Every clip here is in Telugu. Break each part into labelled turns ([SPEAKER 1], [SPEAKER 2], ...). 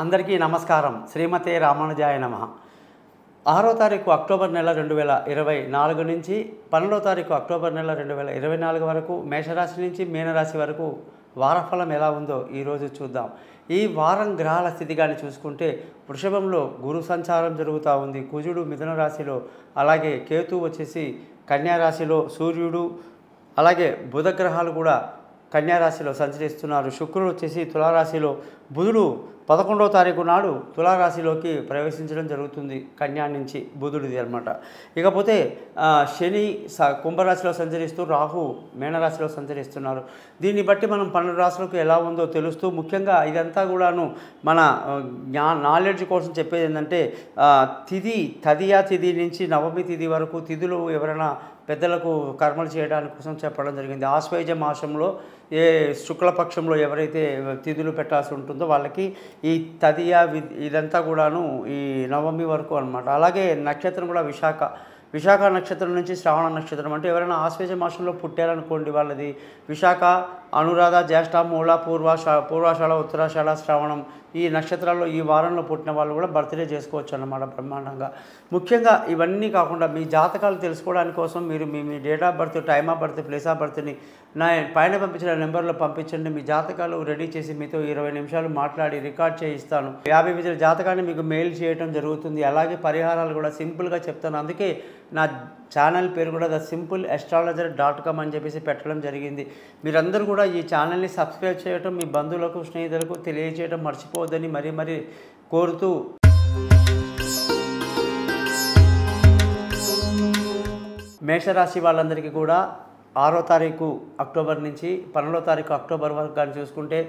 [SPEAKER 1] అందరికీ నమస్కారం. శ్రీమతే రామానుజాయ నమః. 6వ తారీఖు అక్టోబర్ నెల 2024 నుంచి 12వ తారీఖు అక్టోబర్ నెల 2024 వరకు మేషరాశి నుంచి మీనరాశి వరకు వారఫలం ఎలా ఉందో ఈరోజు చూద్దాం. ఈ వారం గ్రహాల స్థితి కానీ చూసుకుంటే వృషభంలో గురు సంచారం జరుగుతూ ఉంది. కుజుడు మిథున రాశిలో, అలాగే కేతు వచ్చేసి కన్యా రాశిలో, సూర్యుడు అలాగే బుధ గ్రహాలు కూడా కన్యా రాశిలో సంచరిస్తున్నారు. శుక్రుడు వచ్చేసి తులారాశిలో, బుధుడు 11వ తారీఖు నాడు తులారాశిలోకి ప్రవేశించడం జరుగుతుంది. కన్యా నుంచి బుధుడిది అనమాట. ఇకపోతే శని కుంభరాశిలో సంచరిస్తూ, రాహు మీనరాశిలో సంచరిస్తున్నారు. దీన్ని బట్టి మనం 12 రాశులకు ఎలా ఉందో తెలుస్తూ, ముఖ్యంగా ఇదంతా కూడాను మన నాలెడ్జ్ కోసం చెప్పేది ఏంటంటే తదియా తిథి నుంచి నవమి తిథి వరకు తిథులు ఎవరైనా పెద్దలకు కర్మలు చేయడానికి కోసం చెప్పడం జరిగింది. ఆశ్వయుజ మాసంలో శుక్లపక్షంలో ఎవరైతే తిథులు పెట్టాల్సి ఉంటుందో వాళ్ళకి ఈ తదియా ఇదంతా కూడాను ఈ నవమి వరకు అనమాట. అలాగే నక్షత్రం కూడా విశాఖ నక్షత్రం నుంచి శ్రావణ నక్షత్రం, అంటే ఎవరైనా ఆశ్వేజ మాసంలో పుట్టారనుకోండి వాళ్ళది విశాఖ, అనురాధ, జ్యేష్ఠ, మూల, పూర్వాషాఢ, ఉత్తరాషాఢ, శ్రావణం ఈ నక్షత్రాల్లో ఈ వారంలో పుట్టిన వాళ్ళు కూడా బర్త్డే చేసుకోవచ్చు అన్నమాట బ్రహ్మాండంగా. ముఖ్యంగా ఇవన్నీ కాకుండా మీ జాతకాలు తెలుసుకోవడానికి కోసం మీరు మీ date of birth, time of birth, place of బర్త్ని పైన పంపించిన నెంబర్లో పంపించండి. మీ జాతకాలు రెడీ చేసి మీతో 20 నిమిషాలు మాట్లాడి రికార్డ్ చేయిస్తాను. 50 పేజీల జాతకాన్ని మీకు మెయిల్ చేయడం జరుగుతుంది. అలాగే పరిహారాలు కూడా సింపుల్గా చెప్తాను. అందుకే నా ఛానల్ పేరు కూడా thesimple.astrologer.com అని చెప్పేసి పెట్టడం జరిగింది. మీరందరూ కూడా ఈ ఛానల్ని సబ్స్క్రైబ్ చేయడం, మీ బంధువులకు స్నేహితులకు తెలియజేయడం మర్చిపోవద్దని మరీ కోరుతూ, మేషరాశి వాళ్ళందరికీ కూడా 6వ తారీఖు అక్టోబర్ నుంచి 12వ తారీఖు అక్టోబర్ వరకు కానీ చూసుకుంటే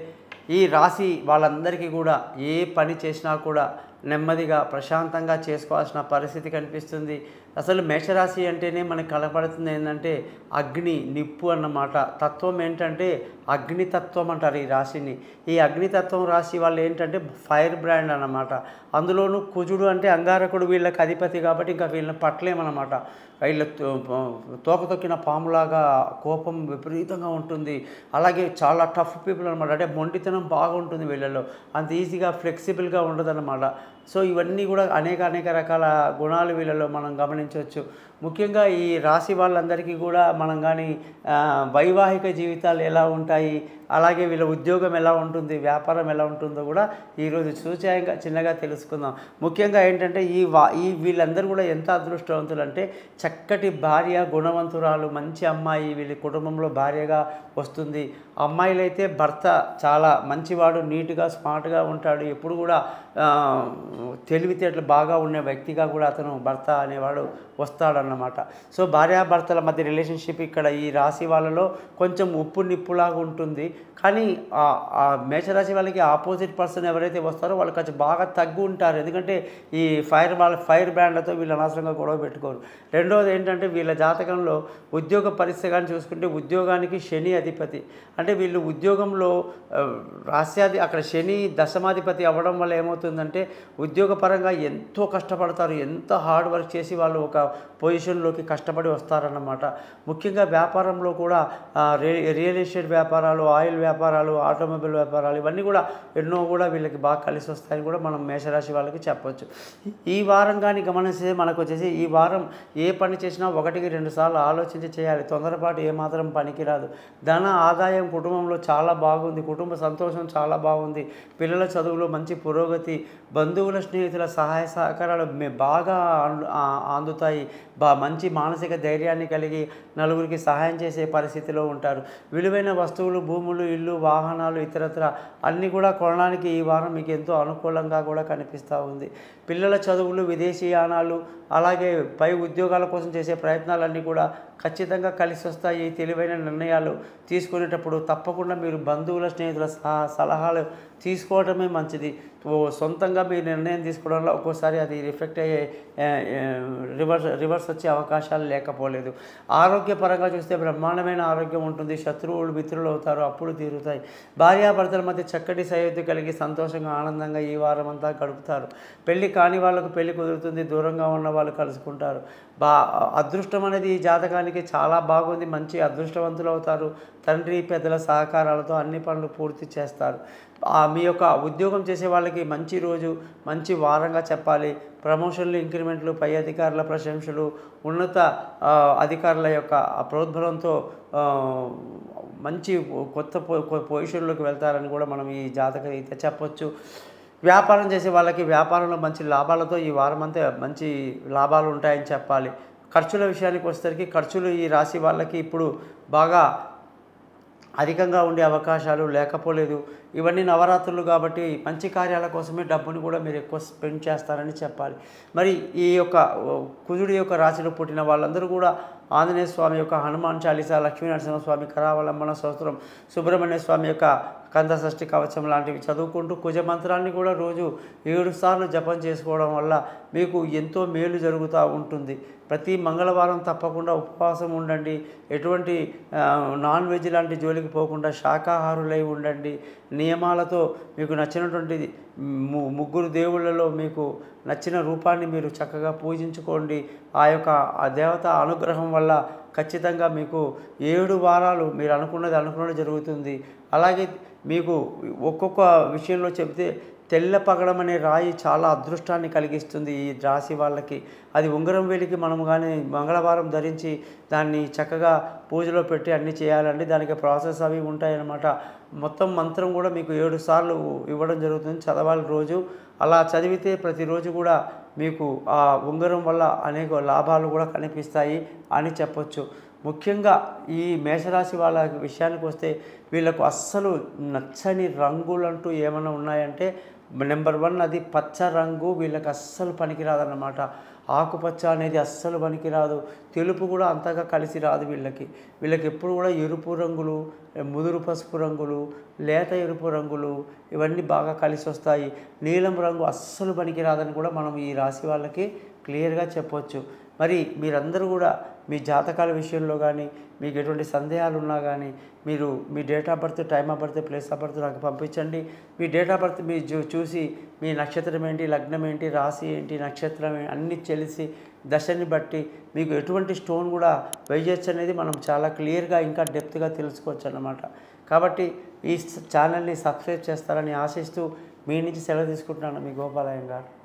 [SPEAKER 1] ఈ రాశి వాళ్ళందరికీ కూడా ఏ పని చేసినా కూడా నెమ్మదిగా ప్రశాంతంగా చేసుకోవాల్సిన పరిస్థితి కనిపిస్తుంది. అసలు మేషరాశి అంటేనే మనకు కనపడుతుంది ఏంటంటే అగ్ని, నిప్పు అన్నమాట. తత్వం ఏంటంటే అగ్నితత్వం అంటారు ఈ రాశిని. ఈ అగ్నితత్వం రాశి వాళ్ళు ఏంటంటే ఫైర్ బ్రాండ్ అన్నమాట. అందులోనూ కుజుడు అంటే అంగారకుడు వీళ్ళకి అధిపతి కాబట్టి ఇంకా వీళ్ళని పట్టలేమన్నమాట. వీళ్ళ తోక తొక్కిన పాములాగా కోపం విపరీతంగా ఉంటుంది. అలాగే చాలా టఫ్ పీపుల్ అనమాట. అంటే మొండితనం బాగా ఉంటుంది వీళ్ళలో, అంత ఈజీగా ఫ్లెక్సిబుల్గా ఉండదన్నమాట. సో ఇవన్నీ కూడా అనేక రకాల గుణాలు వీళ్ళలో మనం గమనించవచ్చు. ముఖ్యంగా ఈ రాశి వాళ్ళందరికీ కూడా మనం కానీ వైవాహిక జీవితాలు ఎలా ఉంటాయి, అలాగే వీళ్ళ ఉద్యోగం ఎలా ఉంటుంది, వ్యాపారం ఎలా ఉంటుందో కూడా ఈరోజు సూచయంగా చిన్నగా తెలుసుకుందాం. ముఖ్యంగా ఏంటంటే వీళ్ళందరూ కూడా ఎంత అదృష్టవంతులు అంటే చక్కటి భార్య, గుణవంతురాలు, మంచి అమ్మాయి వీళ్ళ కుటుంబంలో భార్యగా వస్తుంది. అమ్మాయిలైతే భర్త చాలా మంచివాడు, నీట్గా స్మార్ట్గా ఉంటాడు, ఎప్పుడు కూడా తెలివితేటలు బాగా ఉండే వ్యక్తిగా కూడా అతను భర్త అనేవాడు వస్తాడన్నమాట. సో భార్యాభర్తల మధ్య రిలేషన్షిప్ ఇక్కడ ఈ రాశి వాళ్ళలో కొంచెం ఉప్పు నిప్పులాగా ఉంటుంది. కానీ ఆ మేషరాశి వాళ్ళకి ఆపోజిట్ పర్సన్ ఎవరైతే వస్తారో వాళ్ళు కొంచెం బాగా తగ్గు ఉంటారు. ఎందుకంటే ఈ ఫైర్ బ్రాండ్లతో వీళ్ళు అనవసరంగా గొడవ పెట్టుకోరు. రెండవది ఏంటంటే వీళ్ళ జాతకంలో ఉద్యోగ పరిస్థితి కానీ చూసుకుంటే ఉద్యోగానికి శని అధిపతి. అంటే వీళ్ళు ఉద్యోగంలో అక్కడ శని దశమాధిపతి అవ్వడం వల్ల ఏమవుతుందంటే ఉద్యోగపరంగా ఎంతో కష్టపడతారు, ఎంత హార్డ్ వర్క్ చేసి వాళ్ళు ఒక పొజిషన్లోకి కష్టపడి వస్తారన్నమాట. ముఖ్యంగా వ్యాపారంలో కూడా రియల్ ఎస్టేట్ వ్యాపారాలు, ఆయిల్ వ్యాపారాలు, ఆటోమొబైల్ వ్యాపారాలు ఇవన్నీ కూడా ఎన్నో కూడా వీళ్ళకి బాగా కలిసి వస్తాయని కూడా మనం మేషరాశి వాళ్ళకి చెప్పవచ్చు. ఈ వారం కానీ గమనిస్తే మనకు వచ్చేసి ఈ వారం ఏ పని చేసినా 1-2 సార్లు ఆలోచించి చేయాలి. తొందరపాటు ఏమాత్రం పనికిరాదు. ధన ఆదాయం కుటుంబంలో చాలా బాగుంది, కుటుంబ సంతోషం చాలా బాగుంది, పిల్లల చదువులో మంచి పురోగతి, బంధువుల స్నేహితుల సహాయ సహకారాలు బాగా అందుతాయి. మంచి మానసిక ధైర్యాన్ని కలిగి నలుగురికి సహాయం చేసే పరిస్థితిలో ఉంటారు. విలువైన వస్తువులు, భూములు, ఇల్లు, వాహనాలు ఇతరత్ర అన్నీ కూడా కొనడానికి ఈ వారం మీకు ఎంతో అనుకూలంగా కూడా కనిపిస్తూ ఉంది. పిల్లల చదువులు, విదేశీయానాలు, అలాగే పై ఉద్యోగాల కోసం చేసే ప్రయత్నాలన్నీ కూడా ఖచ్చితంగా కలిసి వస్తాయి. తెలివైన నిర్ణయాలు తీసుకునేటప్పుడు తప్పకుండా మీరు బంధువుల, స్నేహితుల సలహాలు తీసుకోవడమే మంచిది. సొంతంగా మీరు నిర్ణయం తీసుకోవడంలో ఒక్కోసారి అది రిఫెక్ట్ అయ్యే రివర్స్ వచ్చే అవకాశాలు లేకపోలేదు. ఆరోగ్యపరంగా చూస్తే బ్రహ్మాండమైన ఆరోగ్యం ఉంటుంది. శత్రువులు మిత్రులు అవుతారు, అప్పులు తీరుతాయి. భార్యాభర్తల మధ్య చక్కటి సయోధ్య కలిగి సంతోషంగా ఆనందంగా ఈ వారం అంతా గడుపుతారు. పెళ్లి కాని వాళ్ళకు పెళ్లి కుదురుతుంది, దూరంగా ఉన్న వాళ్ళు కలుసుకుంటారు. అదృష్టం అనేది ఈ జాతకానికి చాలా బాగుంది. మంచి అదృష్టవంతులు అవుతారు. తండ్రి పెద్దల సహకారాలతో అన్ని పనులు పూర్తి చేస్తారు. మీ యొక్క ఉద్యోగం చేసే వాళ్ళకి మంచి రోజు, మంచి వారంగా చెప్పాలి. ప్రమోషన్లు, ఇంక్రిమెంట్లు, పై అధికారుల ప్రశంసలు, ఉన్నత అధికారుల యొక్క ప్రోద్బలంతో మంచి కొత్త పొజిషన్లోకి వెళ్తారని కూడా మనం ఈ జాతక రీత్యా చెప్పొచ్చు. వ్యాపారం చేసే వాళ్ళకి వ్యాపారంలో మంచి లాభాలతో ఈ వారం అంతా మంచి లాభాలు ఉంటాయని చెప్పాలి. ఖర్చుల విషయానికి వచ్చేసరికి ఖర్చులు ఈ రాశి వాళ్ళకి ఇప్పుడు బాగా అధికంగా ఉండే అవకాశాలు లేకపోలేదు. ఇవన్నీ నవరాత్రులు కాబట్టి మంచి కార్యాల కోసమే డబ్బుని కూడా మీరు ఎక్కువ స్పెండ్ చేస్తారని చెప్పాలి. మరి ఈ యొక్క కుజుడి యొక్క రాశిలో పుట్టిన వాళ్ళందరూ కూడా ఆంజనేయ స్వామి యొక్క హనుమాన్ చాలీసా, లక్ష్మీనరసింహస్వామి కరావలంబన స్తోత్రం, సుబ్రహ్మణ్య స్వామి యొక్క కంద షష్ఠి కవచం లాంటివి చదువుకుంటూ కుజ మంత్రాన్ని కూడా రోజు 7 సార్లు జపం చేసుకోవడం వల్ల మీకు ఎంతో మేలు జరుగుతూ ఉంటుంది. ప్రతి మంగళవారం తప్పకుండా ఉపవాసం ఉండండి. ఎటువంటి నాన్ వెజ్ లాంటి జోలికి పోకుండా శాకాహారులై ఉండండి. నియమాలతో మీకు నచ్చినటువంటి ముగ్గురు దేవుళ్ళలో మీకు నచ్చిన రూపాన్ని మీరు చక్కగా పూజించుకోండి. ఆ దేవత అనుగ్రహం వల్ల ఖచ్చితంగా మీకు 7 వారాలు మీరు అనుకున్నది జరుగుతుంది. అలాగే మీకు ఒక్కొక్క విషయంలో చెబితే తెల్ల పగడం అనే రాయి చాలా అదృష్టాన్ని కలిగిస్తుంది ఈ రాశి వాళ్ళకి. అది ఉంగరం వేలికి మనం కానీ మంగళవారం ధరించి దాన్ని చక్కగా పూజలో పెట్టి అన్నీ చేయాలండి. దానికి ప్రాసెస్ అవి ఉంటాయన్నమాట. మొత్తం మంత్రం కూడా మీకు 7 సార్లు ఇవ్వడం జరుగుతుంది, చదవాలి రోజు. అలా చదివితే ప్రతిరోజు కూడా మీకు ఆ ఉంగరం వల్ల అనేక లాభాలు కూడా కనిపిస్తాయి అని చెప్పొచ్చు. ముఖ్యంగా ఈ మేషరాశి వాళ్ళ విషయానికి వస్తే వీళ్ళకు అస్సలు నచ్చని రంగులంటూ ఏమైనా ఉన్నాయంటే నెంబర్ 1 అది పచ్చ రంగు. వీళ్ళకి అస్సలు పనికిరాదన్నమాట. ఆకుపచ్చ అనేది అస్సలు పనికిరాదు. తెలుపు కూడా అంతగా కలిసి రాదు వీళ్ళకి ఎప్పుడు కూడా ఎరుపు రంగులు, ముదురు పసుపు రంగులు, లేత ఎరుపు రంగులు ఇవన్నీ బాగా కలిసి వస్తాయి. నీలం రంగు అస్సలు పనికిరాదని కూడా మనం ఈ రాశి వాళ్ళకి క్లియర్గా చెప్పొచ్చు. మరి మీరందరూ కూడా మీ జాతకాల విషయంలో కానీ మీకు ఎటువంటి సందేహాలు ఉన్నా కానీ మీరు మీ date of birth, time of birth, place of birth నాకు పంపించండి. మీ డేట్ ఆఫ్ బర్త్ మీరు చూసి మీ నక్షత్రం ఏంటి, లగ్నం ఏంటి, రాశి ఏంటి, నక్షత్రం అన్నీ తెలిసి దశని బట్టి మీకు ఎటువంటి స్టోన్ కూడా వేయచ్చు అనేది మనం చాలా క్లియర్గా ఇంకా డెప్త్గా తెలుసుకోవచ్చు అన్నమాట. కాబట్టి ఈ ఛానల్ని సబ్స్క్రైబ్ చేస్తారని ఆశిస్తూ మీ నుంచి సెలవు తీసుకుంటున్నాను. మీ గోపాలయ్య గారు.